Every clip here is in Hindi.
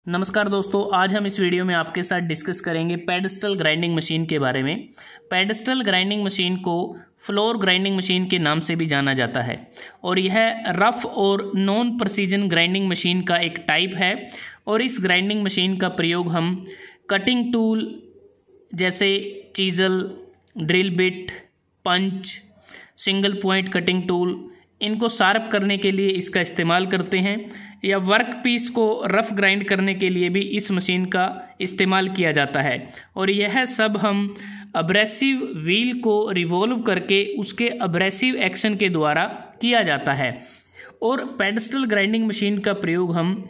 नमस्कार दोस्तों, आज हम इस वीडियो में आपके साथ डिस्कस करेंगे पेडस्टल ग्राइंडिंग मशीन के बारे में। पेडस्टल ग्राइंडिंग मशीन को फ्लोर ग्राइंडिंग मशीन के नाम से भी जाना जाता है और यह रफ और नॉन प्रिसीजन ग्राइंडिंग मशीन का एक टाइप है। और इस ग्राइंडिंग मशीन का प्रयोग हम कटिंग टूल जैसे चीज़ल, ड्रिल बिट, पंच, सिंगल पॉइंट कटिंग टूल, इनको शार्प करने के लिए इसका इस्तेमाल करते हैं, या वर्क पीस को रफ ग्राइंड करने के लिए भी इस मशीन का इस्तेमाल किया जाता है। और यह सब हम अब्रेसिव व्हील को रिवॉल्व करके उसके अब्रेसिव एक्शन के द्वारा किया जाता है। और पेडस्टल ग्राइंडिंग मशीन का प्रयोग हम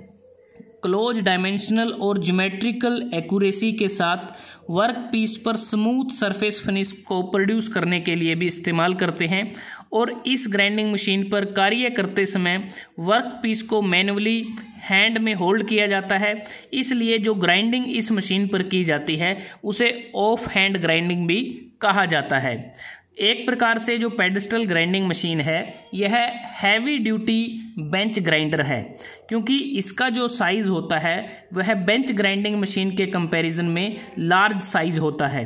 क्लोज डायमेंशनल और ज्योमेट्रिकल एक्यूरेसी के साथ वर्क पीस पर स्मूथ सरफेस फिनिश को प्रोड्यूस करने के लिए भी इस्तेमाल करते हैं। और इस ग्राइंडिंग मशीन पर कार्य करते समय वर्क पीस को मैन्युअली हैंड में होल्ड किया जाता है, इसलिए जो ग्राइंडिंग इस मशीन पर की जाती है उसे ऑफ हैंड ग्राइंडिंग भी कहा जाता है। एक प्रकार से जो पेडस्टल ग्राइंडिंग मशीन है यह हैवी ड्यूटी बेंच ग्राइंडर है, क्योंकि इसका जो साइज़ होता है वह बेंच ग्राइंडिंग मशीन के कंपैरिजन में लार्ज साइज़ होता है।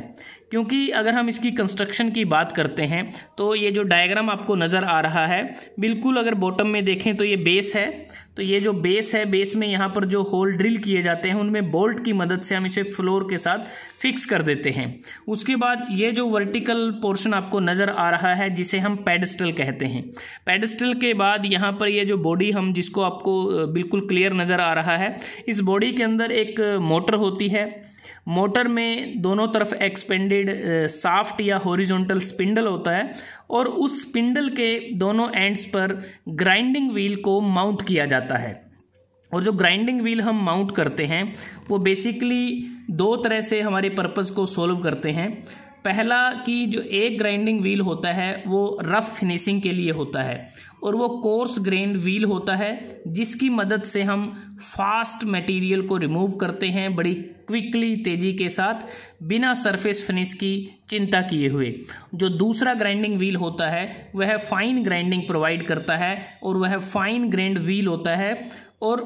क्योंकि अगर हम इसकी कंस्ट्रक्शन की बात करते हैं तो ये जो डायग्राम आपको नज़र आ रहा है, बिल्कुल अगर बॉटम में देखें तो ये बेस है। तो ये जो बेस है, बेस में यहाँ पर जो होल ड्रिल किए जाते हैं उनमें बोल्ट की मदद से हम इसे फ्लोर के साथ फिक्स कर देते हैं। उसके बाद ये जो वर्टिकल पोर्शन आपको नज़र आ रहा है जिसे हम पेडस्टल कहते हैं। पेडस्टल के बाद यहाँ पर ये जो बॉडी हम जिसको आपको बिल्कुल क्लियर नज़र आ रहा है, इस बॉडी के अंदर एक मोटर होती है। मोटर में दोनों तरफ एक्सपेंडेड साफ्ट या हॉरिजॉन्टल स्पिंडल होता है और उस स्पिंडल के दोनों एंड्स पर ग्राइंडिंग व्हील को माउंट किया जाता है। और जो ग्राइंडिंग व्हील हम माउंट करते हैं वो बेसिकली दो तरह से हमारे पर्पस को सॉल्व करते हैं। पहला कि जो एक ग्राइंडिंग व्हील होता है वो रफ फिनिशिंग के लिए होता है और वो कोर्स ग्रेन व्हील होता है जिसकी मदद से हम फास्ट मटेरियल को रिमूव करते हैं बड़ी क्विकली, तेज़ी के साथ, बिना सरफेस फिनिश की चिंता किए हुए। जो दूसरा ग्राइंडिंग व्हील होता है वह फाइन ग्राइंडिंग प्रोवाइड करता है और वह फाइन ग्रेन्ड व्हील होता है। और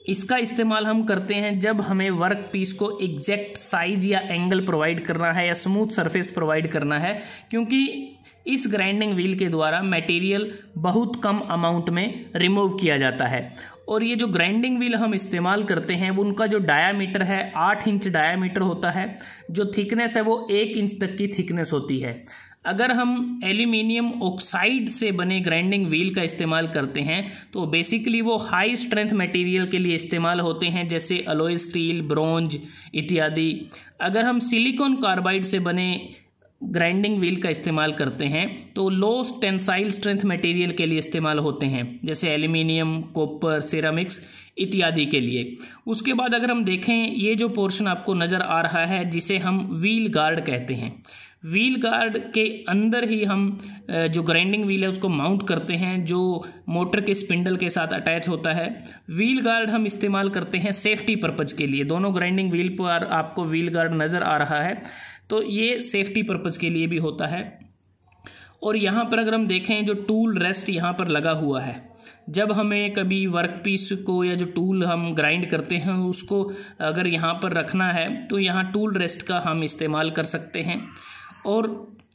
इसका इस्तेमाल हम करते हैं जब हमें वर्क पीस को एग्जैक्ट साइज या एंगल प्रोवाइड करना है या स्मूथ सरफेस प्रोवाइड करना है, क्योंकि इस ग्राइंडिंग व्हील के द्वारा मटेरियल बहुत कम अमाउंट में रिमूव किया जाता है। और ये जो ग्राइंडिंग व्हील हम इस्तेमाल करते हैं वो उनका जो डायामीटर है 8 इंच डायामीटर होता है। जो थिकनेस है वो 1 इंच तक की थिकनेस होती है। अगर हम एल्यूमिनियम ऑक्साइड से बने ग्राइंडिंग व्हील का इस्तेमाल करते हैं तो बेसिकली वो हाई स्ट्रेंथ मटेरियल के लिए इस्तेमाल होते हैं, जैसे अलॉय स्टील, ब्रोंज इत्यादि। अगर हम सिलिकॉन कार्बाइड से बने ग्राइंडिंग व्हील का इस्तेमाल करते हैं तो लो टेंसाइल स्ट्रेंथ मटेरियल के लिए इस्तेमाल होते हैं, जैसे एल्यूमिनियम, कॉपर, सिरामिक्स इत्यादि के लिए। उसके बाद अगर हम देखें, ये जो पोर्शन आपको नज़र आ रहा है जिसे हम व्हील गार्ड कहते हैं, व्हील गार्ड के अंदर ही हम जो ग्राइंडिंग व्हील है उसको माउंट करते हैं, जो मोटर के स्पिंडल के साथ अटैच होता है। व्हील गार्ड हम इस्तेमाल करते हैं सेफ्टी पर्पज के लिए। दोनों ग्राइंडिंग व्हील पर आपको व्हील गार्ड नज़र आ रहा है, तो ये सेफ्टी पर्पज के लिए भी होता है। और यहाँ पर अगर हम देखें, जो टूल रेस्ट यहाँ पर लगा हुआ है, जब हमें कभी वर्क पीस को या जो टूल हम ग्राइंड करते हैं उसको अगर यहाँ पर रखना है तो यहाँ टूल रेस्ट का हम इस्तेमाल कर सकते हैं। और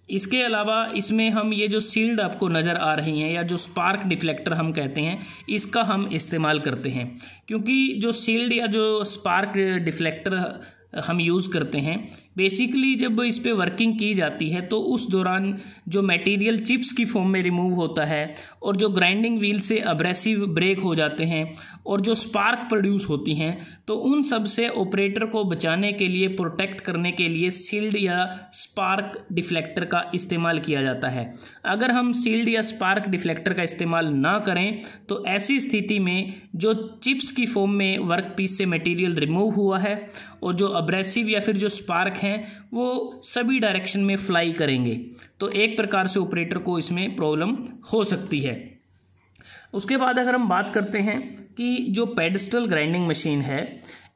इसके अलावा इसमें हम ये जो सील्ड आपको नज़र आ रही हैं या जो स्पार्क डिफ्लेक्टर हम कहते हैं, इसका हम इस्तेमाल करते हैं। क्योंकि जो सील्ड या जो स्पार्क डिफ्लेक्टर हम यूज़ करते हैं, बेसिकली जब इस पे वर्किंग की जाती है तो उस दौरान जो मटेरियल चिप्स की फॉर्म में रिमूव होता है और जो ग्राइंडिंग व्हील से अब्रेसिव ब्रेक हो जाते हैं और जो स्पार्क प्रोड्यूस होती हैं, तो उन सब से ऑपरेटर को बचाने के लिए, प्रोटेक्ट करने के लिए सील्ड या स्पार्क डिफ्लेक्टर का इस्तेमाल किया जाता है। अगर हम सील्ड या स्पार्क डिफ्लेक्टर का इस्तेमाल ना करें तो ऐसी स्थिति में जो चिप्स की फॉर्म में वर्क पीस से मटेरियल रिमूव हुआ है और जो अब्रेसिव या फिर जो स्पार्क हैं वो सभी डायरेक्शन में फ्लाई करेंगे, तो एक प्रकार से ऑपरेटर को इसमें प्रॉब्लम हो सकती है। उसके बाद अगर हम बात करते हैं कि जो पेडस्टल ग्राइंडिंग मशीन है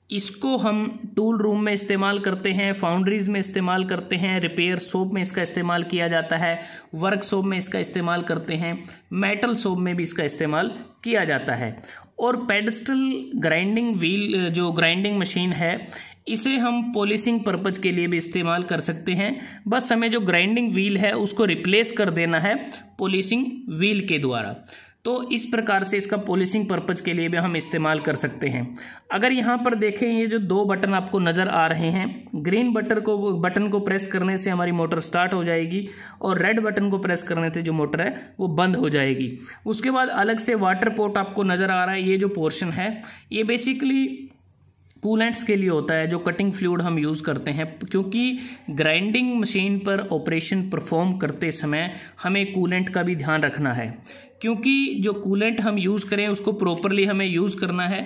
इसको हम टूल रूम में इस्तेमाल करते हैं, फाउंड्रीज में इस्तेमाल करते हैं, रिपेयर शॉप में इसका इस्तेमाल किया जाता है, वर्कशॉप में इसका इस्तेमाल करते हैं, मेटल शॉप में भी इसका इस्तेमाल किया जाता है। और पेडस्टल ग्राइंडिंग व्हील जो ग्राइंडिंग मशीन है, इसे हम पॉलिशिंग पर्पज के लिए भी इस्तेमाल कर सकते हैं। बस हमें जो ग्राइंडिंग व्हील है उसको रिप्लेस कर देना है पॉलिशिंग व्हील के द्वारा। तो इस प्रकार से इसका पॉलिशिंग पर्पज के लिए भी हम इस्तेमाल कर सकते हैं। अगर यहाँ पर देखें, ये जो 2 बटन आपको नज़र आ रहे हैं, ग्रीन बटन को प्रेस करने से हमारी मोटर स्टार्ट हो जाएगी और रेड बटन को प्रेस करने से जो मोटर है वो बंद हो जाएगी। उसके बाद अलग से वाटर पोर्ट आपको नज़र आ रहा है। ये जो पोर्शन है ये बेसिकली कूलेंट्स के लिए होता है, जो कटिंग फ्लूइड हम यूज़ करते हैं, क्योंकि ग्राइंडिंग मशीन पर ऑपरेशन परफॉर्म करते समय हमें कूलेंट का भी ध्यान रखना है, क्योंकि जो कूलेंट हम यूज़ करें उसको प्रॉपरली हमें यूज़ करना है।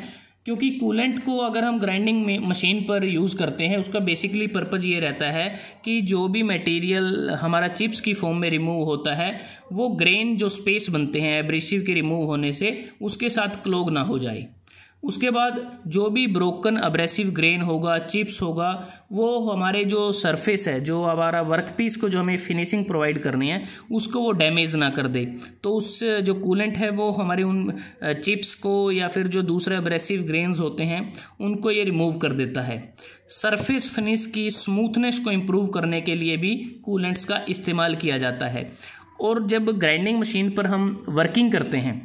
क्योंकि कूलेंट को अगर हम ग्राइंडिंग मशीन पर यूज़ करते हैं, उसका बेसिकली पर्पज़ ये रहता है कि जो भी मटेरियल हमारा चिप्स की फॉर्म में रिमूव होता है, वो ग्रेन जो स्पेस बनते हैं एब्रेसिव के रिमूव होने से, उसके साथ क्लॉग ना हो जाए। उसके बाद जो भी ब्रोकन अब्रेसिव ग्रेन होगा, चिप्स होगा, वो हमारे जो सरफेस है, जो हमारा वर्कपीस को जो हमें फिनिशिंग प्रोवाइड करनी है, उसको वो डैमेज ना कर दे। तो उस जो कूलेंट है वो हमारे उन चिप्स को या फिर जो दूसरे अब्रेसिव ग्रेन्स होते हैं उनको ये रिमूव कर देता है। सरफेस फिनिश की स्मूथनेस को इम्प्रूव करने के लिए भी कूलेंट्स का इस्तेमाल किया जाता है। और जब ग्राइंडिंग मशीन पर हम वर्किंग करते हैं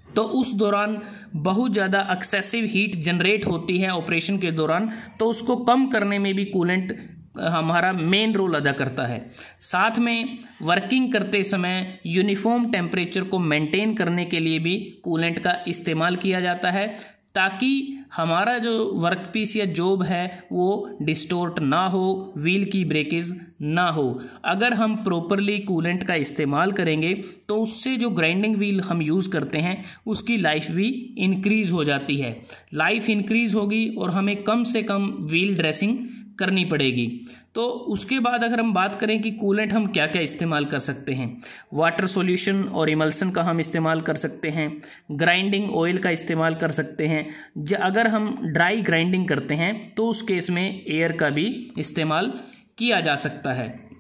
तो उस दौरान बहुत ज़्यादा एक्सेसिव हीट जनरेट होती है ऑपरेशन के दौरान, तो उसको कम करने में भी कूलेंट हमारा मेन रोल अदा करता है। साथ में वर्किंग करते समय यूनिफॉर्म टेम्परेचर को मेंटेन करने के लिए भी कूलेंट का इस्तेमाल किया जाता है, ताकि हमारा जो वर्कपीस या जॉब है वो डिस्टोर्ट ना हो, व्हील की ब्रेकेज ना हो। अगर हम प्रॉपरली कूलेंट का इस्तेमाल करेंगे तो उससे जो ग्राइंडिंग व्हील हम यूज़ करते हैं उसकी लाइफ भी इंक्रीज हो जाती है। लाइफ इंक्रीज होगी और हमें कम से कम व्हील ड्रेसिंग करनी पड़ेगी। तो उसके बाद अगर हम बात करें कि कूलेंट हम क्या क्या इस्तेमाल कर सकते हैं, वाटर सॉल्यूशन और इमल्सन का हम इस्तेमाल कर सकते हैं, ग्राइंडिंग ऑयल का इस्तेमाल कर सकते हैं। अगर हम ड्राई ग्राइंडिंग करते हैं तो उस केस में एयर का भी इस्तेमाल किया जा सकता है।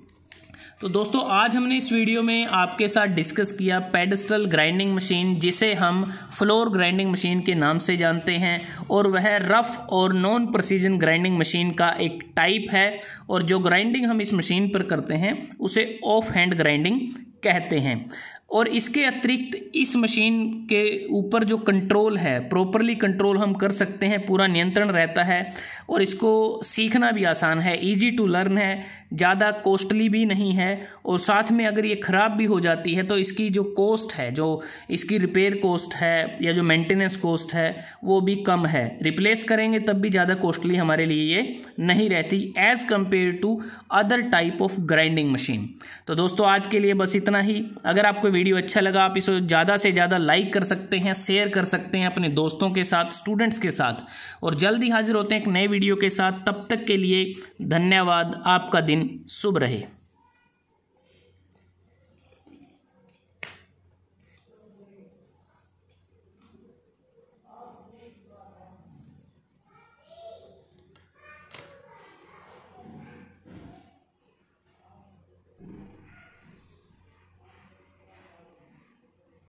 तो दोस्तों, आज हमने इस वीडियो में आपके साथ डिस्कस किया पेडस्टल ग्राइंडिंग मशीन, जिसे हम फ्लोर ग्राइंडिंग मशीन के नाम से जानते हैं, और वह रफ और नॉन प्रिसीजन ग्राइंडिंग मशीन का एक टाइप है। और जो ग्राइंडिंग हम इस मशीन पर करते हैं उसे ऑफ हैंड ग्राइंडिंग कहते हैं। और इसके अतिरिक्त इस मशीन के ऊपर जो कंट्रोल है, प्रॉपरली कंट्रोल हम कर सकते हैं, पूरा नियंत्रण रहता है, और इसको सीखना भी आसान है, इजी टू लर्न है, ज़्यादा कॉस्टली भी नहीं है। और साथ में अगर ये ख़राब भी हो जाती है तो इसकी जो कॉस्ट है, जो इसकी रिपेयर कॉस्ट है या जो मेंटेनेंस कॉस्ट है, वो भी कम है। रिप्लेस करेंगे तब भी ज़्यादा कॉस्टली हमारे लिए ये नहीं रहती as compare to other type of grinding machine. तो दोस्तों, आज के लिए बस इतना ही। अगर आपको वीडियो अच्छा लगा, आप इसे ज़्यादा से ज़्यादा लाइक कर सकते हैं, शेयर कर सकते हैं अपने दोस्तों के साथ, स्टूडेंट्स के साथ। और जल्दी हाजिर होते हैं एक नए वीडियो के साथ। तब तक के लिए धन्यवाद। आपका दिन शुभ रहे।